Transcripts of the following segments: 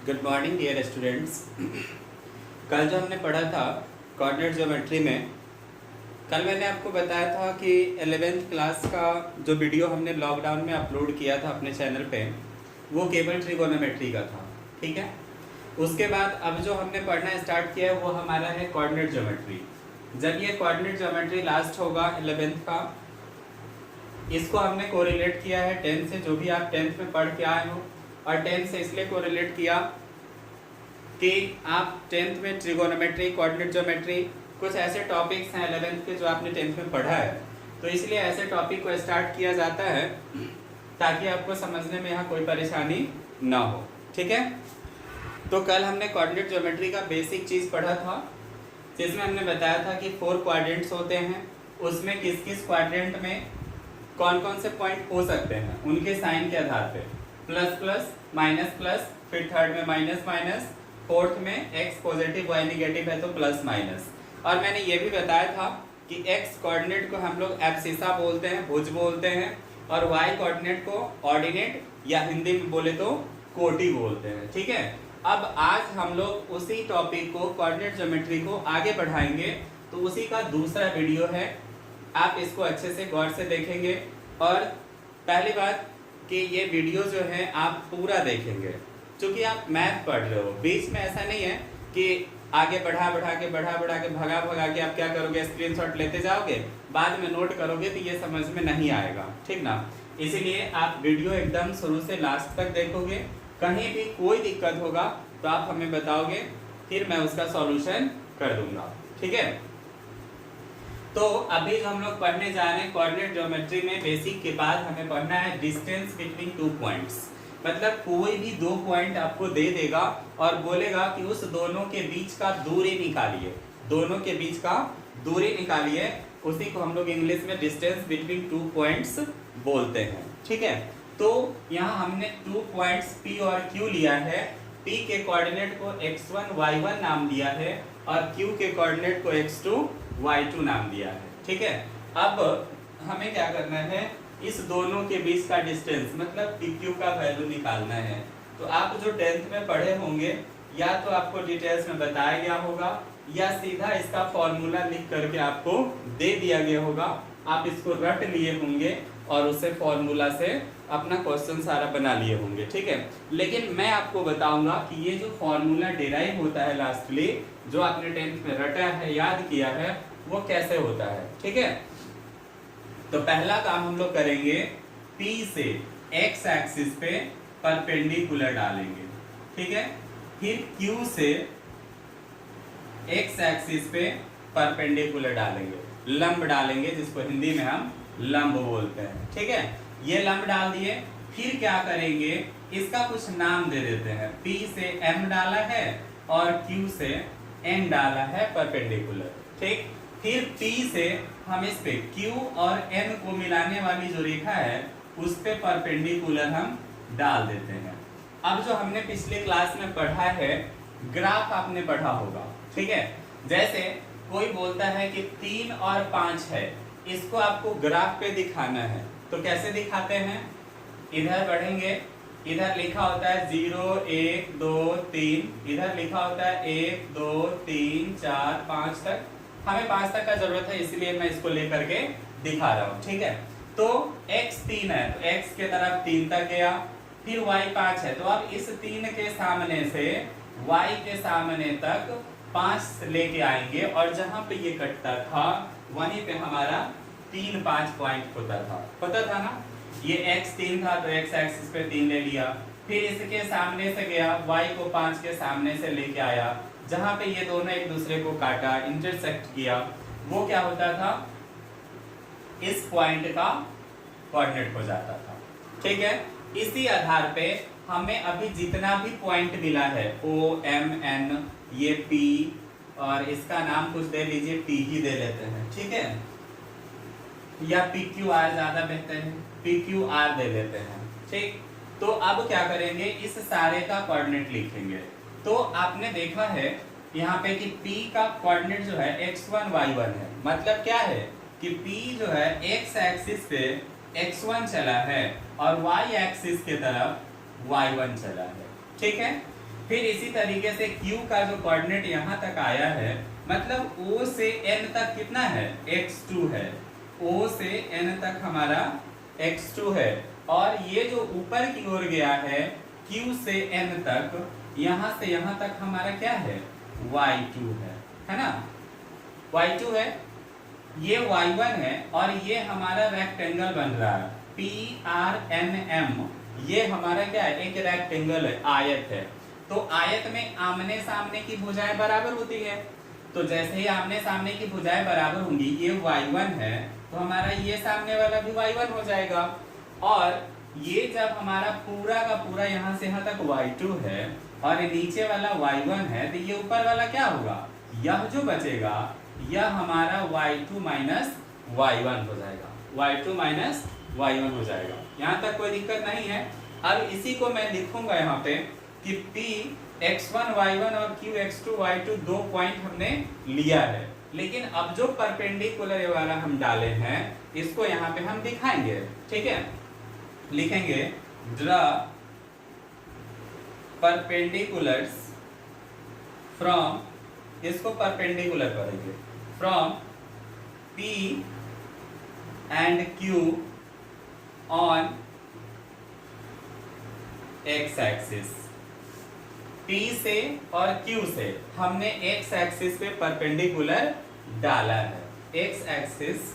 Good morning dear students. कल जो हमने पढ़ा था कोऑर्डिनेट ज्योमेट्री में, कल मैंने आपको बताया था कि 11th क्लास का जो वीडियो हमने लॉकडाउन में अपलोड किया था अपने चैनल पे, वो केवल ट्रिगोनोमेट्री का था। ठीक है, उसके बाद अब जो हमने पढ़ना स्टार्ट किया है वो हमारा है कोऑर्डिनेट ज्योमेट्री। जब ये कोऑर्डिनेट ज्योमेट्री लास्ट होगा 11th का, इसको हमने कोरिलेट किया है 10 से। जो भी आप 10th में पढ़ के आए हो, और 10th से इसलिए कोरिलेट किया कि आप 10th में ट्रिगोनोमेट्री, कोऑर्डिनेट ज्योमेट्री, कुछ ऐसे टॉपिक्स हैं 11th के जो आपने 10th में पढ़ा है, तो इसलिए ऐसे टॉपिक को स्टार्ट किया जाता है ताकि आपको समझने में यहाँ कोई परेशानी ना हो। ठीक है, तो कल हमने कोऑर्डिनेट ज्योमेट्री का बेसिक चीज़ पढ़ा था, जिसमें हमने बताया था कि 4 क्वाड्रेंट्स होते हैं। उसमें किस किस क्वाड्रेंट में कौन कौन से पॉइंट हो सकते हैं उनके साइन के आधार पे, प्लस प्लस, माइनस प्लस, फिर थर्ड में माइनस माइनस, फोर्थ में एक्स पॉजिटिव वाई निगेटिव है तो प्लस माइनस। और मैंने ये भी बताया था कि एक्स कोऑर्डिनेट को हम लोग एब्सिसा बोलते हैं, भुज बोलते हैं, और वाई कोऑर्डिनेट को ऑर्डिनेट या हिंदी में बोले तो कोटि बोलते हैं। ठीक है, अब आज हम लोग उसी टॉपिक को, कोऑर्डिनेट ज्योमेट्री को आगे बढ़ाएंगे, तो उसी का दूसरा वीडियो है। आप इसको अच्छे से गौर से देखेंगे, और पहली बात कि ये वीडियो जो है आप पूरा देखेंगे, क्योंकि आप मैथ पढ़ रहे हो। बीच में ऐसा नहीं है कि आगे बढ़ा के भगा के आप क्या करोगे, स्क्रीनशॉट लेते जाओगे, बाद में नोट करोगे तो ये समझ में नहीं आएगा। ठीक ना, इसीलिए आप वीडियो एकदम शुरू से लास्ट तक देखोगे। कहीं भी कोई दिक्कत होगा तो आप हमें बताओगे, फिर मैं उसका सॉल्यूशन कर दूंगा। ठीक है, तो अभी जो हम लोग पढ़ने जा रहे हैं कोऑर्डिनेट ज्योमेट्री में, बेसिक के बाद हमें पढ़ना है डिस्टेंस बिटवीन 2 पॉइंट्स। मतलब कोई भी 2 पॉइंट आपको दे देगा और बोलेगा कि उस दोनों के बीच का दूरी निकालिए, दोनों के बीच का दूरी निकालिए। उसी को हम लोग इंग्लिश में डिस्टेंस बिटवीन 2 पॉइंट्स बोलते हैं। ठीक है, तो यहाँ हमने 2 पॉइंट्स P और Q लिया है। P के कोऑर्डिनेट को x1 y1 नाम दिया है, और Q के कोऑर्डिनेट को x2 y2 नाम दिया है। ठीक है, अब हमें क्या करना है, इस दोनों के बीच का डिस्टेंस मतलब PQ का वैल्यू निकालना है। तो आप जो 10th में पढ़े होंगे, या तो आपको डिटेल्स में बताया गया होगा, या सीधा इसका फॉर्मूला लिख करके आपको दे दिया गया होगा। आप इसको रट लिए होंगे और उसे फॉर्मूला से अपना क्वेश्चन सारा बना लिए होंगे। ठीक है, लेकिन मैं आपको बताऊंगा कि ये जो फॉर्मूला डिराइव होता है लास्टली, जो आपने 10th में रटा है, याद किया है, वो कैसे होता है। ठीक है, तो पहला काम हम लोग करेंगे, P से x एक्सिस पे परपेंडिकुलर डालेंगे। ठीक है, फिर Q से x एक्सिस पे परपेंडिकुलर डालेंगे, लंब डालेंगे, जिसको हिंदी में हम लंब बोलते हैं। ठीक है, ये लंब डाल दिए। फिर क्या करेंगे, इसका कुछ नाम दे देते हैं। P से M डाला है और Q से N डाला है परपेंडिकुलर। ठीक, फिर P से हम इस पे Q और N को मिलाने वाली जो रेखा है उस पे परपेंडिकुलर हम डाल देते हैं। अब जो हमने पिछले क्लास में पढ़ा है, ग्राफ आपने पढ़ा होगा। ठीक है, जैसे कोई बोलता है कि 3 और 5 है, इसको आपको ग्राफ पे दिखाना है, तो कैसे दिखाते हैं, इधर बढ़ेंगे, इधर लिखा होता है 0 1 2 3, इधर लिखा होता है 1 2 3 4 5 तक। हमें 5 तक का जरूरत है, इसलिए मैं इसको लेकर के दिखा रहा हूँ। ठीक है, तो x 3 है तो x के तरफ 3 तक गया, फिर y 5 है तो अब इस 3 के सामने से y के सामने तक 5 लेके आएंगे, और जहां पे ये कटता था वहीं पे हमारा 3 5 पॉइंट होता था ना। ये x 3 था तो x एक्सिस पे 3 ले लिया, फिर इसके सामने से गया, y को 5 के सामने से लेके आया, जहां पे ये दोनों एक दूसरे को काटा, इंटरसेक्ट किया, वो क्या होता था, इस पॉइंट का कोऑर्डिनेट हो जाता था। ठीक है, इसी आधार पे हमें अभी जितना भी पॉइंट मिला है, O M N, ये P, और इसका नाम कुछ दे लीजिए, P ही दे लेते हैं। ठीक है, या PQR ज्यादा बेहतर है, PQR दे लेते हैं। ठीक, तो अब क्या करेंगे, इस सारे का कोऑर्डिनेट लिखेंगे। तो आपने देखा है यहाँ पे कि P का कोऑर्डिनेट जो है x1 y1 है। मतलब क्या है कि P जो है x एक्सिस पे x1 चला है और y एक्सिस के तरफ y1 चला है। ठीक है, फिर इसी तरीके से Q का जो कोऑर्डिनेट यहाँ तक आया है, मतलब O से N तक कितना है, x2 है। O से N तक हमारा x2 है, और ये जो ऊपर की ओर गया है Q से N तक, यहाँ से यहाँ तक हमारा क्या है, y2 है ना, y2 है, ये y1 है, और ये हमारा रेक्टेंगल बन रहा है PRNM। ये हमारा क्या है, एक रेक्टेंगल है, आयत है। तो आयत में आमने सामने की भुजाएं बराबर होती है, तो जैसे ही आमने सामने की भुजाएं बराबर होंगी, ये y1 है तो हमारा ये सामने वाला भी y1 हो जाएगा, और ये जब हमारा पूरा का पूरा यहाँ से यहाँ तक y2 है और नीचे वाला y1 है, तो ये ऊपर वाला क्या होगा, यह जो बचेगा यह हमारा y2 माइनस y1 हो जाएगा, y2 माइनस y1 हो जाएगा। यहाँ तक कोई दिक्कत नहीं है। अब इसी को मैं लिखूंगा यहाँ पे कि P x1 y1 और Q x2 y2 दो पॉइंट हमने लिया है, लेकिन अब जो परपेंडिकुलर वाला हम डाले हैं इसको यहाँ पे हम दिखाएंगे, ठीक है। लिखेंगे ड्रा परपेंडिकुलर्स फ्रॉम, इसको परपेंडिकुलर करेंगे, from P and Q on x axis. P से और Q से हमने x एक्सिस पे परपेंडिकुलर डाला है, x एक्सिस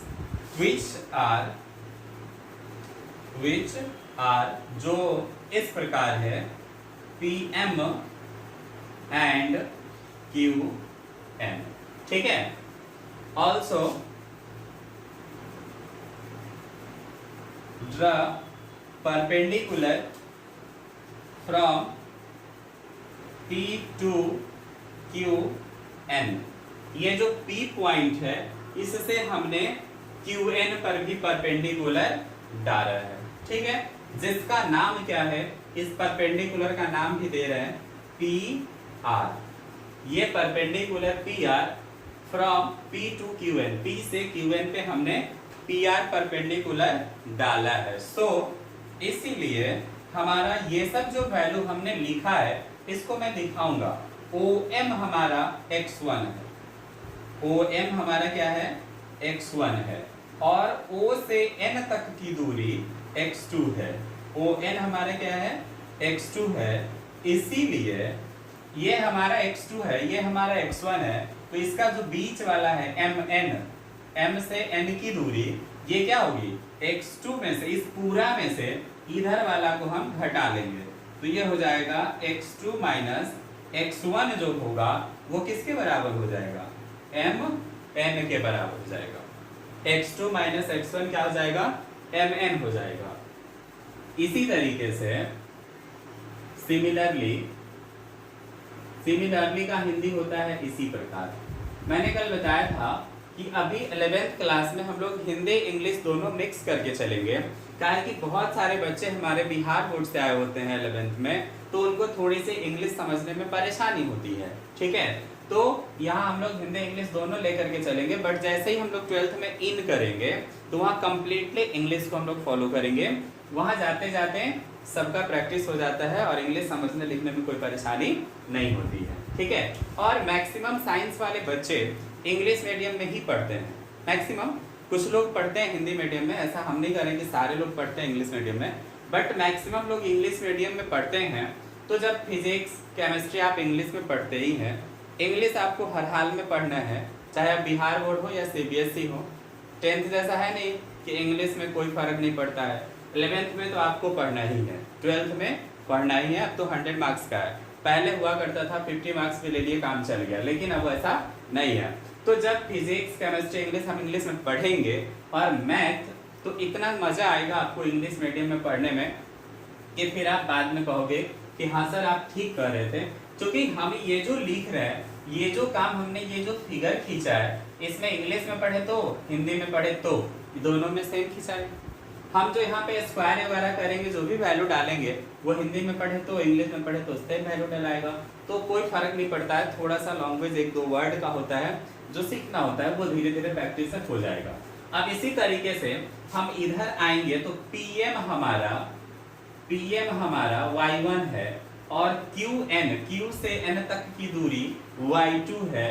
which are जो इस प्रकार है PM एंड QN, ठीक है। Also draw perpendicular from P to QN। ये जो P पॉइंट है इससे हमने QN पर भी परपेंडिकुलर डाला है, ठीक है, जिसका नाम क्या है, इस परपेंडिकुलर का नाम भी दे रहे हैं PR। ये perpendicular PR from P to QN, P से QN पे हमने PR परपेंडिकुलर डाला है। सो इसीलिए हमारा ये सब जो वैल्यू हमने लिखा है इसको मैं दिखाऊंगा। OM हमारा x1 है, OM हमारा क्या है, x1 है, और O से N तक की दूरी x2 है। ON हमारा क्या है, x2 है, इसीलिए ये हमारा x2 है, ये हमारा x1 है, तो इसका जो बीच वाला है MN, M से N की दूरी ये क्या होगी, x2 में से, इस पूरा में से इधर वाला को हम घटा लेंगे, तो ये हो जाएगा x2 माइनस x1 जो होगा वो किसके बराबर हो जाएगा, MN के बराबर हो जाएगा। x2 माइनस x1 क्या हो जाएगा, MN हो जाएगा। इसी तरीके से सिमिलरली का हिंदी होता है इसी प्रकार। मैंने कल बताया था कि अभी 11th क्लास में हम लोग हिंदी इंग्लिश दोनों मिक्स करके चलेंगे, कारण कि बहुत सारे बच्चे हमारे बिहार बोर्ड से आए होते हैं 11th में, तो उनको थोड़ी सी इंग्लिश समझने में परेशानी होती है, ठीक है। तो यहाँ हम लोग हिंदी इंग्लिश दोनों लेकर के चलेंगे, बट जैसे ही हम लोग 12th में इन करेंगे तो वहाँ कम्प्लीटली इंग्लिश को हम लोग फॉलो करेंगे। वहाँ जाते जाते सबका प्रैक्टिस हो जाता है और इंग्लिश समझने लिखने में कोई परेशानी नहीं होती है, ठीक है। और मैक्सिमम साइंस वाले बच्चे इंग्लिश मीडियम में ही पढ़ते हैं, मैक्सिमम। कुछ लोग पढ़ते हैं हिंदी मीडियम में, ऐसा हम नहीं करेंगे सारे लोग पढ़ते हैं इंग्लिश मीडियम में, बट मैक्सिमम लोग इंग्लिश मीडियम में पढ़ते हैं। तो जब फिजिक्स केमिस्ट्री आप इंग्लिश में पढ़ते ही हैं, इंग्लिश आपको हर हाल में पढ़ना है, चाहे आप बिहार बोर्ड हो या CBSE हो। 10th जैसा है नहीं कि इंग्लिश में कोई फर्क नहीं पड़ता है, 11th में तो आपको पढ़ना ही है, 12th में पढ़ना ही है। अब तो 100 मार्क्स का है, पहले हुआ करता था 50 मार्क्स भी ले लिए काम चल गया, लेकिन अब ऐसा नहीं है। तो जब फिजिक्स केमिस्ट्री इंग्लिश हम इंग्लिश में पढ़ेंगे और मैथ, तो इतना मजा आएगा आपको इंग्लिश मीडियम में पढ़ने में कि फिर आप बाद में कहोगे कि हाँ सर आप ठीक कर रहे थे, क्योंकि हम ये जो लिख रहे हैं, ये जो काम हमने, ये जो फिगर खींचा है, इसमें इंग्लिश में पढ़े तो हिंदी में पढ़े तो दोनों में सेम खींचा है। हम जो यहाँ पे स्क्वायर वगैरह करेंगे, जो भी वैल्यू डालेंगे वो हिंदी में पढ़े तो इंग्लिश में पढ़े तो सेम वैल्यू डलाएगा, तो कोई फर्क नहीं पड़ता है। थोड़ा सा लैंग्वेज 1-2 वर्ड का होता है जो सीखना होता है, वो धीरे धीरे प्रैक्टिस से हो जाएगा। अब इसी तरीके से हम इधर आएंगे तो PM हमारा y1 है, और क्यू एन, क्यू से एन तक की दूरी y2 है,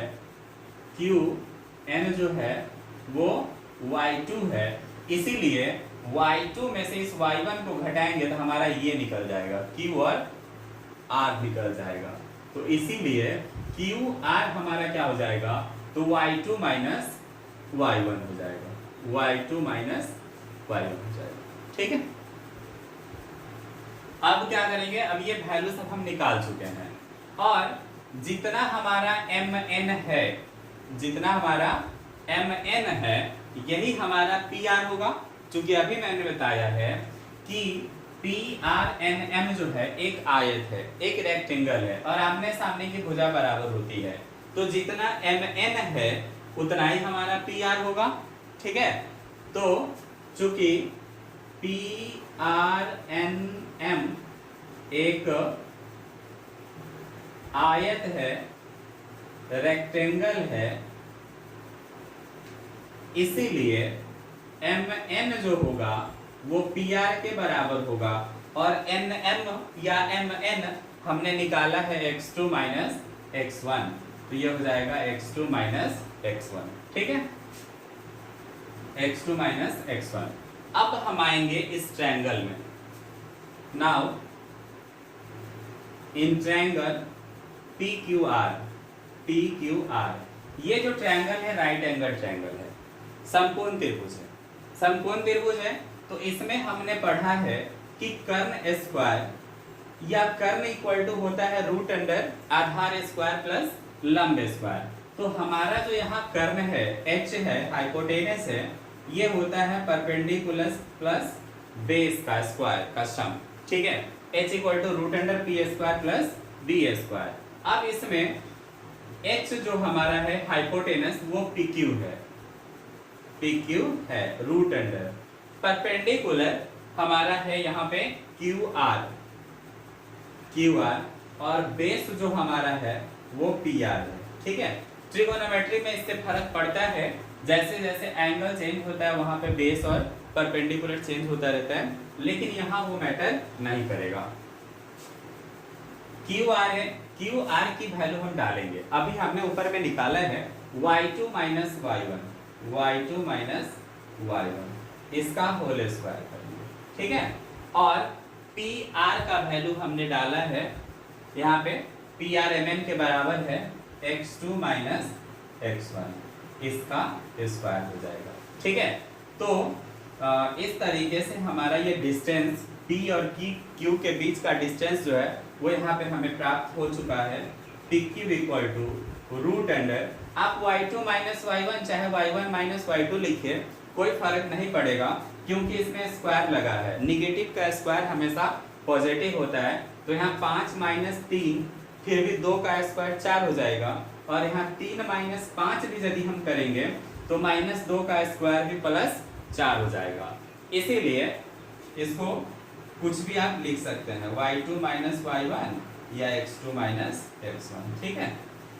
क्यू एन जो है वो y2 है, इसीलिए y2 में से इस y1 को घटाएंगे तो हमारा ये निकल जाएगा, q और r निकल जाएगा। तो इसीलिए q r हमारा क्या हो जाएगा, तो y2 माइनस y1 हो जाएगा, y2 माइनस y1 हो जाएगा। ठीक है, अब क्या करेंगे, अब ये वैल्यू सब हम निकाल चुके हैं और जितना हमारा mn है, जितना हमारा mn है यही हमारा pr होगा, क्योंकि अभी मैंने बताया है कि PRNM जो है एक आयत है, एक रेक्टेंगल है और आमने सामने की भुजा बराबर होती है, तो जितना mn है उतना ही हमारा PR होगा। ठीक है, तो चूंकि PRNM एक आयत है, रेक्टेंगल है, इसीलिए mn जो होगा वो PR के बराबर होगा और nm या mn हमने निकाला है x2 माइनस x1, तो ये हो जाएगा x2 माइनस x1। ठीक है, x2 माइनस x1। अब हम आएंगे इस ट्रायंगल में। Now in triangle PQR, PQR ये जो ट्रायंगल है राइट एंगल ट्रायंगल है, समकोण त्रिभुज है, समकोण त्रिभुज है। तो इसमें हमने पढ़ा है कि कर्ण स्क्वायर या कर्ण इक्वल टू होता है रूट अंडर आधार स्क्वायर प्लस लंब स्क्वायर। तो हमारा जो यहाँ कर्ण है h है, हाइपोटेनस है, ये होता है परपेंडिकुलर प्लस बेस का स्क्वायर का सम। ठीक है, h equal to root under P square plus B square. अब इसमें h जो हमारा है हाइपोटेनस वो PQ है, PQ है रूट अंडर, परपेंडिकुलर हमारा है यहाँ पे QR, QR और बेस जो हमारा है वो PR है। ठीक है, ट्रिगोनोमेट्री में इससे फर्क पड़ता है, जैसे जैसे एंगल चेंज होता है वहां पे बेस और परपेंडिकुलर चेंज होता रहता है, लेकिन यहाँ वो मैटर नहीं करेगा। QR है, QR की वैल्यू हम डालेंगे, अभी हमने ऊपर में निकाला है y2 minus y1, y2 minus y1 इसका होल स्क्वायर करेंगे। ठीक है, और PR का वैल्यू हमने डाला है यहाँ पे, PRMN के बराबर है x2 माइनस x1, इसका स्क्वायर हो जाएगा। ठीक है, तो इस तरीके से हमारा ये डिस्टेंस P और Q के बीच का डिस्टेंस जो है वो यहाँ पे हमें प्राप्त हो चुका है, PQ equal to root under, आप y2 माइनस y1 चाहे y1 माइनस y2 लिखिए, कोई फर्क नहीं पड़ेगा, क्योंकि इसमें स्क्वायर लगा है, निगेटिव का स्क्वायर हमेशा पॉजिटिव होता है। तो यहाँ 5 माइनस 3 फिर भी 2 का स्क्वायर 4 हो जाएगा, और यहाँ 3 माइनस 5 भी यदि हम करेंगे तो माइनस 2 का स्क्वायर भी प्लस 4 हो जाएगा। इसीलिए इसको कुछ भी आप लिख सकते हैं, y2 माइनस y1 या x2 माइनस x1। ठीक है,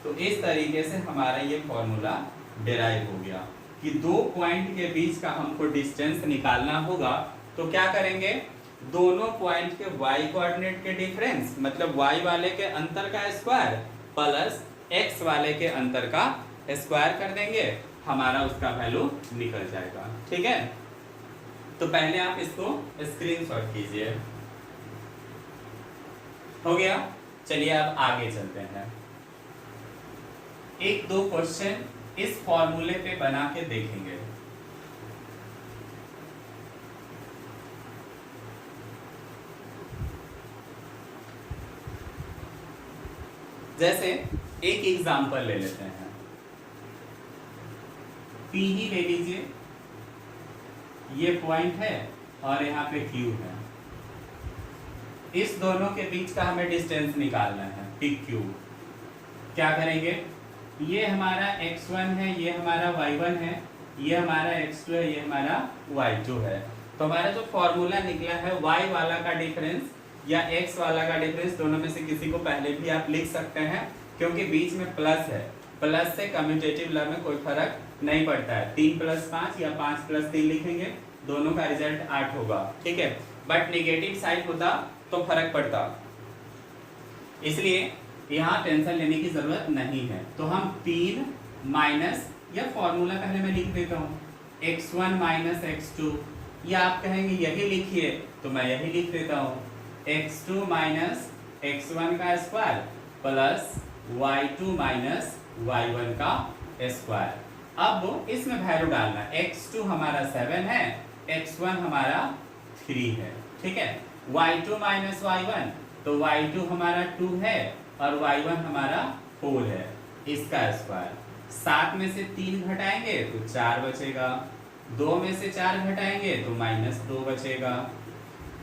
तो इस तरीके से हमारा ये फॉर्मूला डिराइव हो गया कि दो पॉइंट के बीच का हमको डिस्टेंस निकालना होगा। तो क्या करेंगे, दोनों पॉइंट के y कोऑर्डिनेट के डिफरेंस, मतलब y वाले के अंतर का स्क्वायर प्लस x वाले के अंतर का स्क्वायर कर देंगे, हमारा उसका वैल्यू निकल जाएगा। ठीक है, तो पहले आप इसको स्क्रीनशॉट कीजिए। हो गया, चलिए अब आगे चलते हैं। एक दो क्वेश्चन इस फॉर्मूले पे बना के देखेंगे। जैसे एक एग्जांपल ले लेते हैं, P ही ले लीजिए, ये पॉइंट है और यहाँ पे Q है, इस दोनों के बीच का हमें डिस्टेंस निकालना है PQ। क्या करेंगे, ये हमारा x1 है, ये हमारा y1 है, ये हमारा x2 है, ये हमारा y2 है। तो हमारा जो फॉर्मूला निकला है y वाला का डिफरेंस या x वाला का डिफरेंस, दोनों में से किसी को पहले भी आप लिख सकते हैं, क्योंकि बीच में प्लस है, प्लस से कम्यूटेटिव लॉ में कोई फर्क नहीं पड़ता है। 3 + 5 या 5 + 3 लिखेंगे, दोनों का रिजल्ट 8 होगा। ठीक है, बट निगेटिव साइड होता तो फर्क पड़ता। इसलिए यहाँ टेंशन लेने की जरूरत नहीं है। तो हम 3 माइनस, या फॉर्मूला पहले मैं लिख देता हूँ, x1 माइनस x2, या आप कहेंगे यही लिखिए तो मैं यही लिख देता हूँ, x2 माइनस x1 का square plus y2 minus y1 का स्क्वायर। अब इसमें वैल्यू डालना, x2 हमारा 7 है, x1 हमारा 3 है, ठीक है। y2 माइनस y1, तो y2 हमारा 2 है और y1 हमारा 4 है, इसका स्क्वायर। 7 में से 3 घटाएंगे तो 4 बचेगा, 2 में से 4 घटाएंगे तो -2 बचेगा,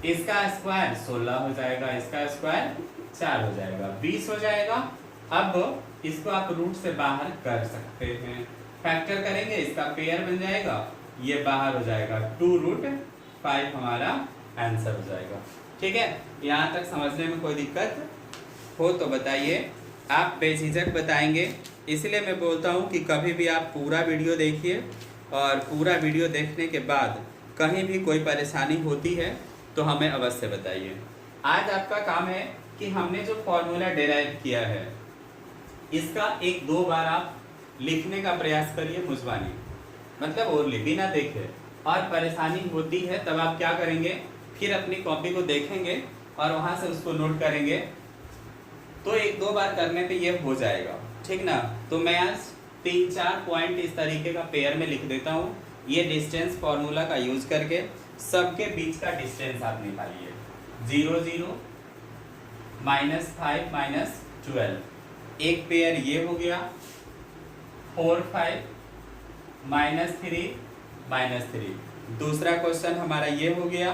इसका स्क्वायर 16 हो जाएगा, इसका स्क्वायर 4 हो जाएगा, 20 हो जाएगा। अब इसको आप रूट से बाहर कर सकते हैं, फैक्टर करेंगे, इसका पेयर बन जाएगा, ये बाहर हो जाएगा, 2√5 हमारा आंसर हो जाएगा। ठीक है, यहाँ तक समझने में कोई दिक्कत हो तो बताइए, आप बेझिझक बताएंगे। इसलिए मैं बोलता हूँ कि कभी भी आप पूरा वीडियो देखिए, और पूरा वीडियो देखने के बाद कहीं भी कोई परेशानी होती है तो हमें अवश्य बताइए। आज आपका काम है कि हमने जो फॉर्मूला डिराइव किया है इसका 1-2 बार आप लिखने का प्रयास करिए, मुझवानी मतलब ओरली, बिना देखे। और परेशानी होती है तब आप क्या करेंगे, फिर अपनी कॉपी को देखेंगे और वहाँ से उसको नोट करेंगे, तो 1-2 बार करने पे ये हो जाएगा, ठीक ना। तो मैं आज 3-4 पॉइंट इस तरीके का पेयर में लिख देता हूँ। ये डिस्टेंस फॉर्मूला का यूज करके सबके बीच का डिस्टेंस आप निकालिए। 0 0 -5 -12, एक पेयर ये हो गया, 4 5 -3 -3। दूसरा क्वेश्चन हमारा ये हो गया,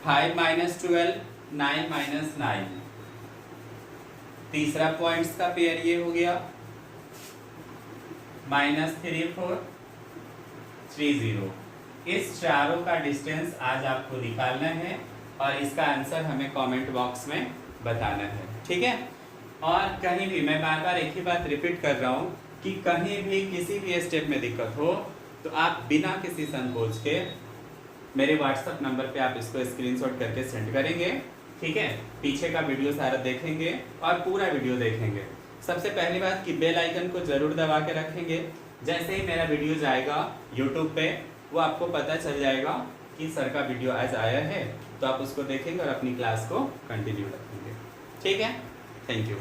5 -12 9 -9। तीसरा पॉइंट्स का पेयर ये हो गया, -3 4 3 0। इस चारों का डिस्टेंस आज आपको निकालना है और इसका आंसर हमें कमेंट बॉक्स में बताना है, ठीक है। और कहीं भी, मैं बार बार एक ही बात रिपीट कर रहा हूँ कि कहीं भी किसी भी स्टेप में दिक्कत हो तो आप बिना किसी संकोच के मेरे व्हाट्सएप नंबर पे आप इसको स्क्रीनशॉट करके सेंड करेंगे, ठीक है। पीछे का वीडियो सारा देखेंगे और पूरा वीडियो देखेंगे। सबसे पहली बात कि बेल आइकन को जरूर दबा के रखेंगे, जैसे ही मेरा वीडियो जाएगा यूट्यूब पे वो आपको पता चल जाएगा कि सर का वीडियो आज आया है, तो आप उसको देखेंगे और अपनी क्लास को कंटिन्यू रखेंगे, ठीक है। Thank you.